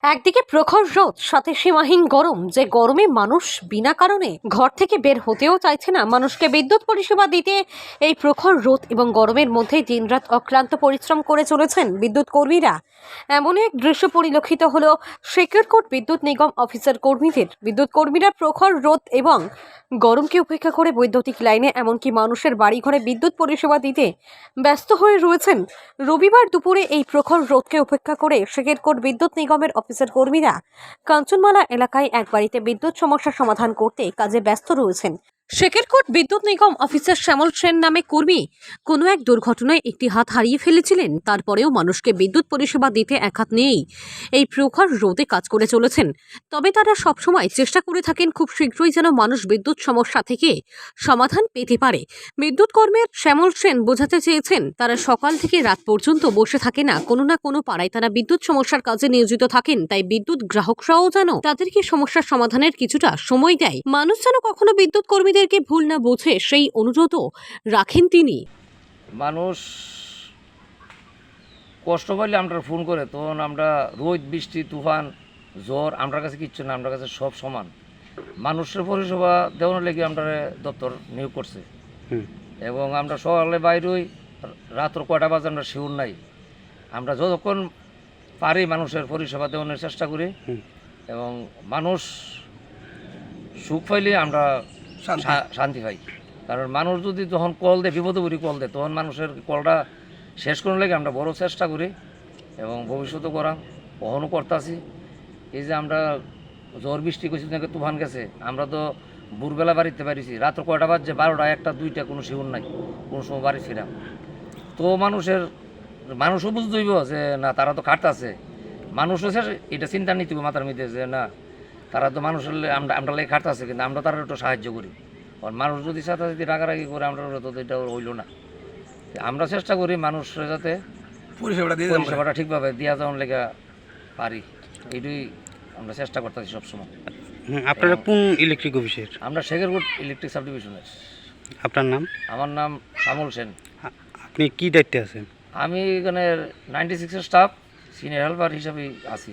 একদিকে প্রখর রোদ, সাথে সীমাহীন গরম, যে গরমে মানুষ বিনা কারণে ঘর থেকে বের হতেও চাইছে না। মানুষকে বিদ্যুৎ পরিষেবা দিতে এই প্রখর রোদ এবং গরমের মধ্যে দিনরাত অক্লান্ত পরিশ্রম করে চলেছেন বিদ্যুৎ কর্মীরা। এমনই এক দৃশ্য পরিলক্ষিত হলো শেখরকোট বিদ্যুৎ নিগম অফিসার কর্মীদের। বিদ্যুৎ কর্মীরা প্রখর রোদ এবং গরমকে উপেক্ষা করে বৈদ্যুতিক লাইনে, এমনকি মানুষের বাড়িঘরে বিদ্যুৎ পরিষেবা দিতে ব্যস্ত হয়ে রয়েছেন। রবিবার দুপুরে এই প্রখর রোদকে উপেক্ষা করে শেখরকোট বিদ্যুৎ নিগমের অফিসার কর্মীরা কাঞ্চনমালা এলাকায় এক বাড়িতে বিদ্যুৎ সমস্যা সমাধান করতে কাজে ব্যস্ত রয়েছেন। শেখরকোট বিদ্যুৎ নিগম অফিসার শ্যামল সেন নামে কর্মী কোনো এক দুর্ঘটনায় একটি হাত হারিয়ে ফেলেছিলেন। তারপরেও মানুষকে বিদ্যুৎ পরিষেবা দিতে এক হাত নেই এই প্রখর রোদে কাজ করে চলেছেন। তবে তারা সবসময় চেষ্টা করে থাকেন খুব শীঘ্রই যেন মানুষ বিদ্যুৎ সমস্যা থেকে সমাধান পেতে পারে। বিদ্যুৎ কর্মী শ্যামল সেন বোঝাতে চেয়েছেন, তারা সকাল থেকে রাত পর্যন্ত বসে থাকে না কোনো পাড়ায় তারা বিদ্যুৎ সমস্যার কাজে নিয়োজিত থাকেন। তাই বিদ্যুৎ গ্রাহকরাও যেন তাদেরকে সমস্যার সমাধানের কিছুটা সময় দেয়। মানুষ যেন কখনো বিদ্যুৎ কর্মীদেরকে ভুল না বোঝে, সেই অনুরোধও রাখেন তিনি। মানুষ কষ্ট পাইলে আমরা ফোন করে, তখন আমরা রোদ বৃষ্টি তুফান জ্বর আমরা কাছে কিচ্ছু না, আমরা কাছে সব সমান। মানুষের পরিষেবা দেওয়ার লেগে আমরা দপ্তর নিয়োগ করছে এবং আমরা সকালে বাইরে হই, রাত্র কয়টা বাজে আমরা শিওর নাই। আমরা যতক্ষণ পারি মানুষের পরিষেবা দেওয়ার চেষ্টা করি এবং মানুষ সুখ পাইলে আমরা শান্তি পাই। কারণ মানুষ যদি যখন কল দেয়, বিপদে পড়ি কল দেয়, তখন মানুষের কলটা শেষ করার লেগে আমরা বড় চেষ্টা করি এবং ভবিষ্যতে করা কখনও করতেছি। এই যে আমরা ঝড় বৃষ্টি করছি, তুফান গেছে, আমরা তো ভোরবেলা বাড়িতে পারিছি, রাত্র কয়টা বাজছে 12টা 1টা 2টা কোনো শিউর নাই, কোনো সময় বাড়ি ফিরাম। তো মানুষও বুঝতে হইব যে না, তারা তো খাটতেছে। মানুষও এটা চিন্তা নিতে হবে মাথার মধ্যে যে না, তারা তো মানুষের আমরা লেগে খাটতেছে, কিন্তু আমরা তারা একটু সাহায্য করি। আর মানুষ যদি সাথে যদি রাগারাগি করে, আমরা তো এটা হইল না। আমরা চেষ্টা করি মানুষের যাতে পরিষেবাটা ঠিকভাবে দেওয়া যাওয়ার লেগে পারি, এইটাই আমরা চেষ্টা করতেছি সবসময়। আপনারা কোন ইলেকট্রিক অফিসের? আমরা শেখরকোট ইলেকট্রিক সাব ডিভিশনের। আপনার নাম? আমার নাম শ্যামল সেন। আপনি কি দায়িত্বে আছেন? আমি এখানে 96-এর স্টাফ সিনিয়র হেল্পার হিসাবে আছি।